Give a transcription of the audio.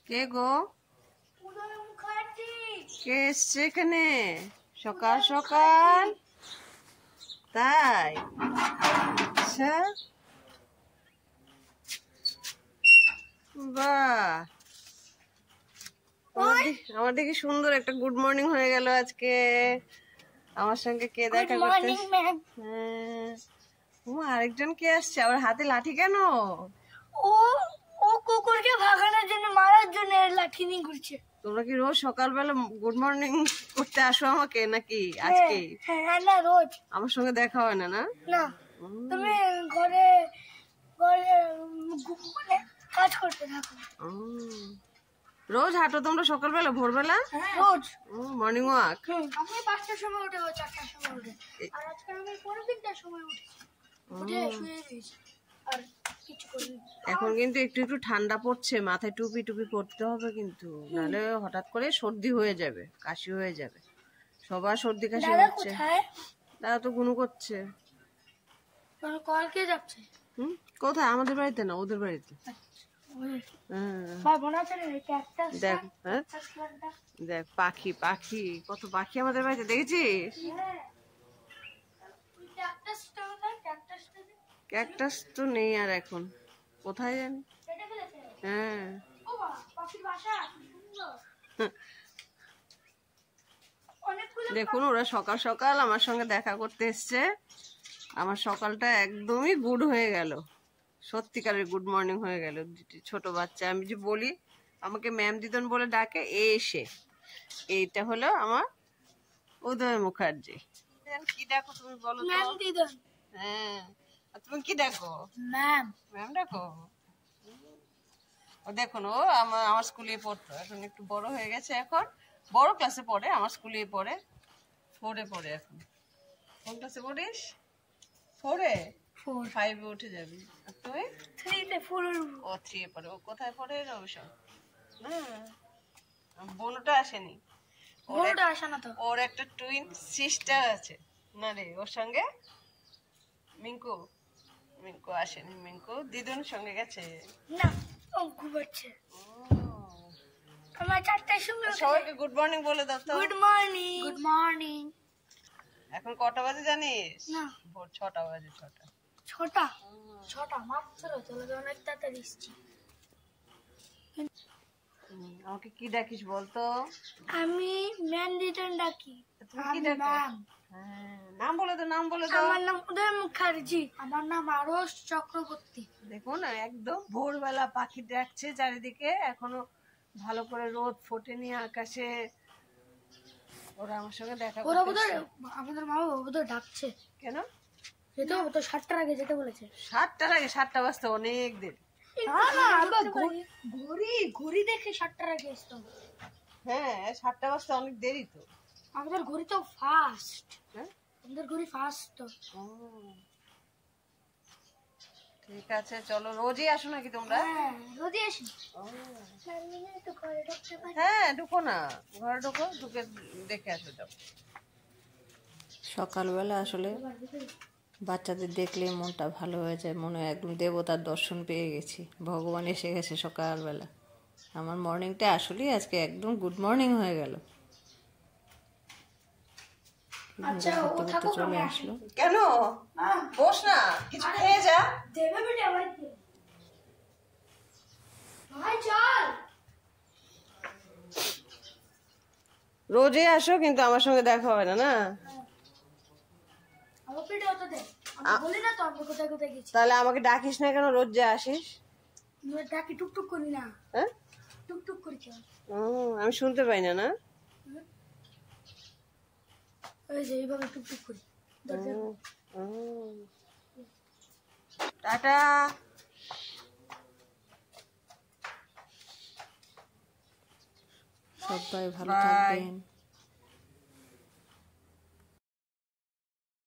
কে গো? কে এসছে এখানে সকাল সকাল? তাই? আচ্ছা, বাহ, আমার দেখি সুন্দর একটা গুড মর্নিং হয়ে গেল আজকে। আমার সঙ্গে কে দেখা করতে? হ্যাঁ, আরেকজন কে আসছে? আবার হাতে লাঠি কেন? ও ও কুকুরকে ভাগানোর জন্য, মারার জন্য লাঠি নিয়ে ঘুরছে। তোমরা কি রোজ সকালবেলা গুড মর্নিং করতে আসো আমাকে নাকি আজকে? হ্যাঁ, না রোজ আমার সঙ্গে দেখা হয় না? না, তুমি ঘরে ঘরে মানে কাজ করতে থাকো। রোজ হাঁটো তোমরা সকালবেলা, ভোরবেলা? রোজ মর্নিং ওয়াক। আমি 5টার সময় উঠে, 4টার সময় উঠে, আর আজকে আমি 3:30টার সময় উঠেছি। উঠে শুয়ে গেছি আর কিছু করিনি। এখন কিন্তু একটু একটু ঠান্ডা পড়ছে, মাথায় টুপি টুপি পরতে হবে কিন্তু, নাহলে হঠাৎ করে সর্দি হয়ে যাবে, কাশি হয়ে যাবে। সবার সর্দি কাশি হচ্ছে। দাদা তো গুনু করছে। কলকে যাচ্ছে। কোথায়? আমাদের বাড়িতে না, ওদের বাড়িতে। দেখ, দেখ পাখি পাখি, কত পাখি আমাদের বাড়িতে, দেখেছিস? ক্যাকটাস তো নেই আর এখন, কোথায় জানি। হ্যাঁ, দেখুন ওরা সকাল সকাল আমার সঙ্গে দেখা করতে এসছে। আমার সকালটা একদমই গুড হয়ে গেল, সত্যিকারের গুড মর্নিং হয়ে গেল। ছোট বাচ্চা, আমি যে বলি আমাকে ম্যাম দিদন বলে ডাকে, এসে এইটা হলো আমার উদয় মুখার্জি। কি দেখো তুমি বলো? ম্যাম দিদন। হ্যাঁ, তুমি কি দেখো? ম্যাম। ম্যাম দেখো। ও দেখুন, ও আমার স্কুলে পড়তো, এখন একটু বড় হয়ে গেছে, এখন বড় ক্লাসে পড়ে, আমার স্কুলে পড়ে, 4-এ পড়ে এখন। কোন ক্লাসে পড়িস? 4-এ? 5-এ উঠে যাবি। আর তুই? 3-তে। ও 3-এ পড়ে। ও কোথায় পড়ে? রবিশন। না, বোনটা আসেনি। বোনটা আসে না তো। ওর একটা টুইন সিস্টার আছে না রে, ওর সঙ্গে মিঙ্কু। মিঙ্কু আসেনি, মিঙ্কু দিদুন সঙ্গে গেছে। না, ও ঘুমাচ্ছে। আমার 4টার সময়। সবাইকে গুড মর্নিং বলে দাও তো। Good morning. Good morning. এখন কটা বাজে জানিস? না, ভোর 6টা বাজে। 6টা মাত্র। চলে অনেক তাড়াতাড়ি এসেছি। আমাকে কি ডাকিস বলতো? আমি ম্যাম দিদন ডাকি। তুমি কি ডাকো? নাম বলে দাও, নাম বলে দাও। আমার নাম উদয় মুখার্জি। আমার নাম আরশ চক্রবর্তী। দেখুন একদম ভোরবেলা পাখি ডাকছে চারিদিকে, এখনো ভালো করে রোদ ফোটেনি আকাশে। ওরা আমার সঙ্গে দেখা করতে এসেছে। আমাদের মা বাবা বোধহয় ডাকছে। কেন? যেতে হবে তো, 7টার আগে যেতে বলেছে। 7টার আগে? 7টা বাজতে অনেক দেরি। ঘড়ি দেখে 7টার আগে আসতে হবে। হ্যাঁ, 7টা বাজতে অনেক দেরি তো। আমাদের ঘড়ি তো ফাস্ট। আমাদের ঘড়ি ফাস্ট তো। ঠিক আছে, চলো। রোজই আসো নাকি তোমরা? হ্যাঁ, রোজই আসি। হ্যাঁ, ঢুকো না, ঘরে ঢুকো, ঢুকে দেখে আসো। যাও। সকালবেলা আসলে বাচ্চাদের দেখলে মনটা ভালো হয়ে যায়, মনে হয় একদম দেবতার দর্শন পেয়ে গেছি, ভগবান এসে গেছে সকালবেলা। আমার মর্নিংটা আসলেই আজকে একদম গুড মর্নিং হয়ে গেল। চলে আসলো কেন? বস না, কিছু খেয়ে যা। দেবে বেটা বাড়িতে। ভাই চল। রোজই আসো কিন্তু আমার সঙ্গে দেখা হয় না। না, তাহলে আমাকে ডাকিস না কেন? রোজ যা আসিস। ডাকি টুকটুক করি না। হ্যাঁ, টুকটুক করি। আমি শুনতে পাই না? না, ওই যে এইভাবে টুকটুক করি। টাটা। সবাই ভালো থাকবেন।